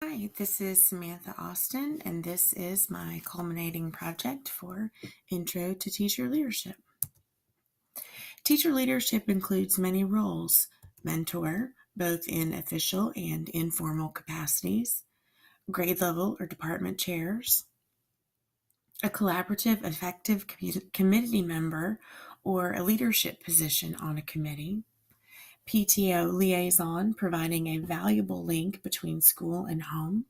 Hi, this is Samantha Austin, and this is my culminating project for Intro to Teacher Leadership. Teacher leadership includes many roles: mentor, both in official and informal capacities, grade level or department chairs, a collaborative, effective committee member or a leadership position on a committee, PTO liaison, providing a valuable link between school and home.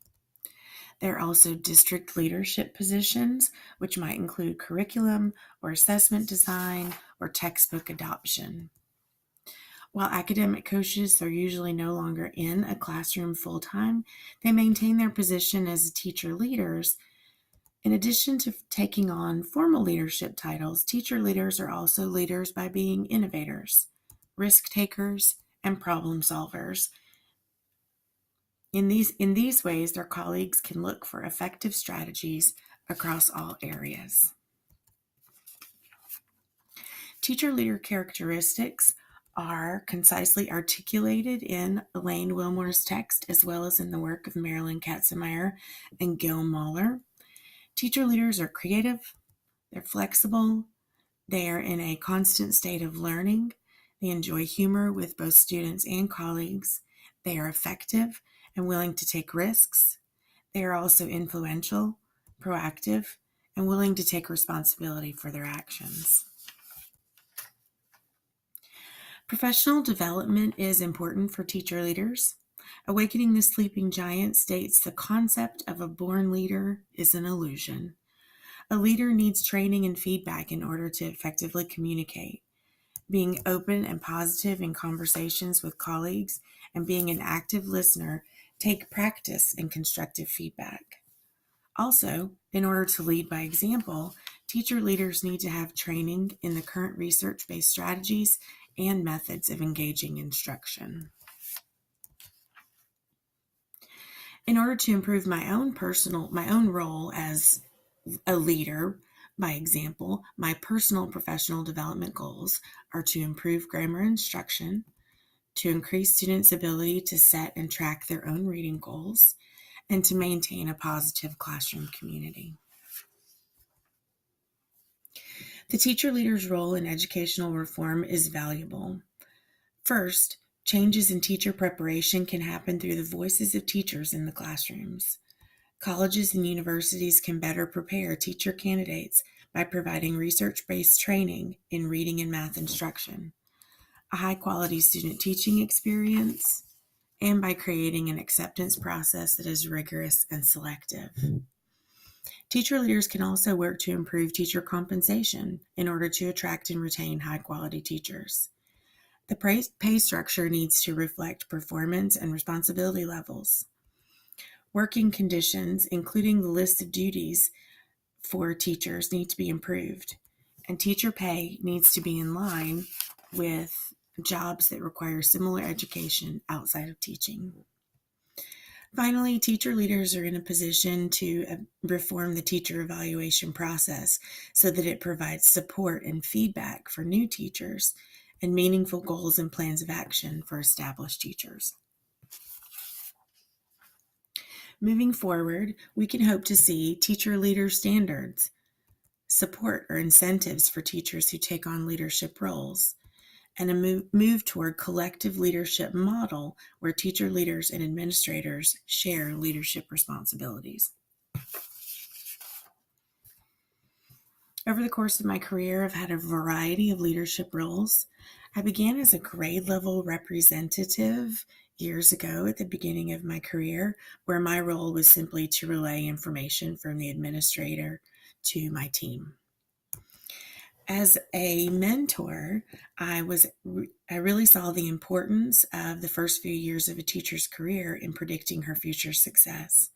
There are also district leadership positions, which might include curriculum or assessment design or textbook adoption. While academic coaches are usually no longer in a classroom full-time, they maintain their position as teacher leaders. In addition to taking on formal leadership titles, teacher leaders are also leaders by being innovators, risk takers, and problem solvers. In these ways, their colleagues can look for effective strategies across all areas. Teacher leader characteristics are concisely articulated in Elaine Wilmore's text, as well as in the work of Marilyn Katzenmeyer and Gil Mahler. Teacher leaders are creative, they're flexible, they are in a constant state of learning, they enjoy humor with both students and colleagues, they are effective and willing to take risks. They are also influential, proactive, and willing to take responsibility for their actions. Professional development is important for teacher leaders. Awakening the Sleeping Giant states the concept of a born leader is an illusion. A leader needs training and feedback in order to effectively communicate. Being open and positive in conversations with colleagues and being an active listener take practice and constructive feedback. Also, in order to lead by example, teacher leaders need to have training in the current research-based strategies and methods of engaging instruction. In order to improve my own role as a leader, by example, my personal professional development goals are to improve grammar instruction, to increase students' ability to set and track their own reading goals, and to maintain a positive classroom community. The teacher leader's role in educational reform is valuable. First, changes in teacher preparation can happen through the voices of teachers in the classrooms. Colleges and universities can better prepare teacher candidates by providing research-based training in reading and math instruction, a high-quality student teaching experience, and by creating an acceptance process that is rigorous and selective. Teacher leaders can also work to improve teacher compensation in order to attract and retain high-quality teachers. The pay structure needs to reflect performance and responsibility levels. Working conditions, including the list of duties for teachers, need to be improved, and teacher pay needs to be in line with jobs that require similar education outside of teaching. Finally, teacher leaders are in a position to reform the teacher evaluation process so that it provides support and feedback for new teachers and meaningful goals and plans of action for established teachers. Moving forward, we can hope to see teacher leader standards, support or incentives for teachers who take on leadership roles, and a move toward collective leadership model where teacher leaders and administrators share leadership responsibilities. Over the course of my career, I've had a variety of leadership roles. I began as a grade level representative years ago at the beginning of my career, where my role was simply to relay information from the administrator to my team. As a mentor, I really saw the importance of the first few years of a teacher's career in predicting her future success.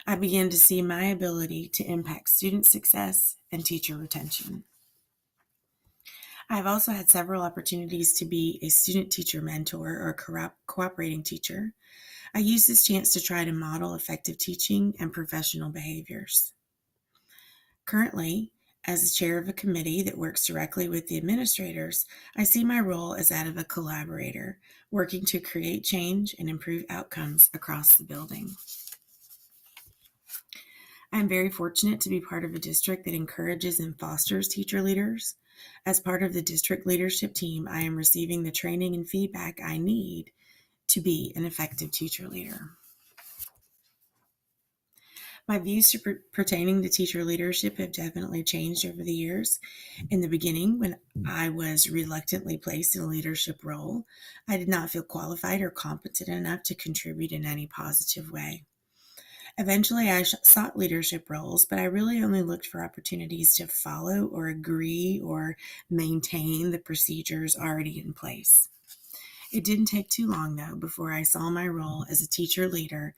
I began to see my ability to impact student success and teacher retention. I've also had several opportunities to be a student-teacher mentor or a cooperating teacher. I use this chance to try to model effective teaching and professional behaviors. Currently, as the chair of a committee that works directly with the administrators, I see my role as that of a collaborator, working to create change and improve outcomes across the building. I'm very fortunate to be part of a district that encourages and fosters teacher leaders. As part of the district leadership team, I am receiving the training and feedback I need to be an effective teacher leader. My views pertaining to teacher leadership have definitely changed over the years. In the beginning, when I was reluctantly placed in a leadership role, I did not feel qualified or competent enough to contribute in any positive way. Eventually, I sought leadership roles, but I really only looked for opportunities to follow or agree or maintain the procedures already in place. It didn't take too long, though, before I saw my role as a teacher leader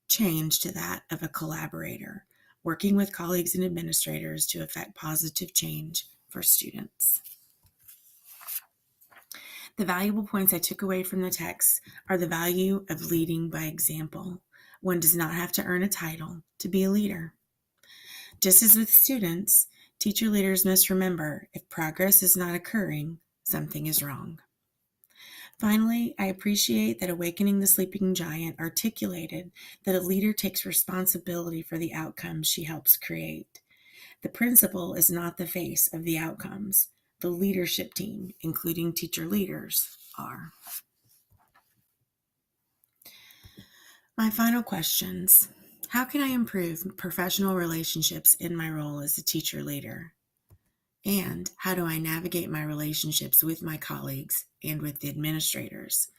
change to that of a collaborator, working with colleagues and administrators to effect positive change for students. The valuable points I took away from the text are the value of leading by example. One does not have to earn a title to be a leader. Just as with students, teacher leaders must remember if progress is not occurring, something is wrong. Finally, I appreciate that Awakening the Sleeping Giant articulated that a leader takes responsibility for the outcomes she helps create. The principal is not the face of the outcomes. The leadership team, including teacher leaders, are. My final questions. How can I improve professional relationships in my role as a teacher leader? And how do I navigate my relationships with my colleagues and with the administrators?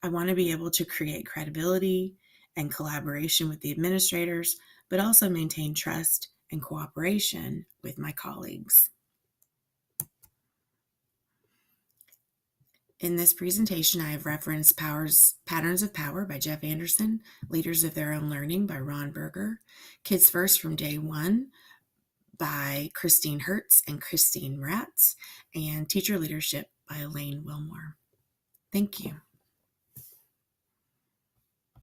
I want to be able to create credibility and collaboration with the administrators, but also maintain trust and cooperation with my colleagues. In this presentation, I have referenced Patterns of Power by Jeff Anderson, Leaders of Their Own Learning by Ron Berger, Kids First from Day One by Christine Hertz and Christine Ratz, and Teacher Leadership by Elaine Wilmore. Thank you.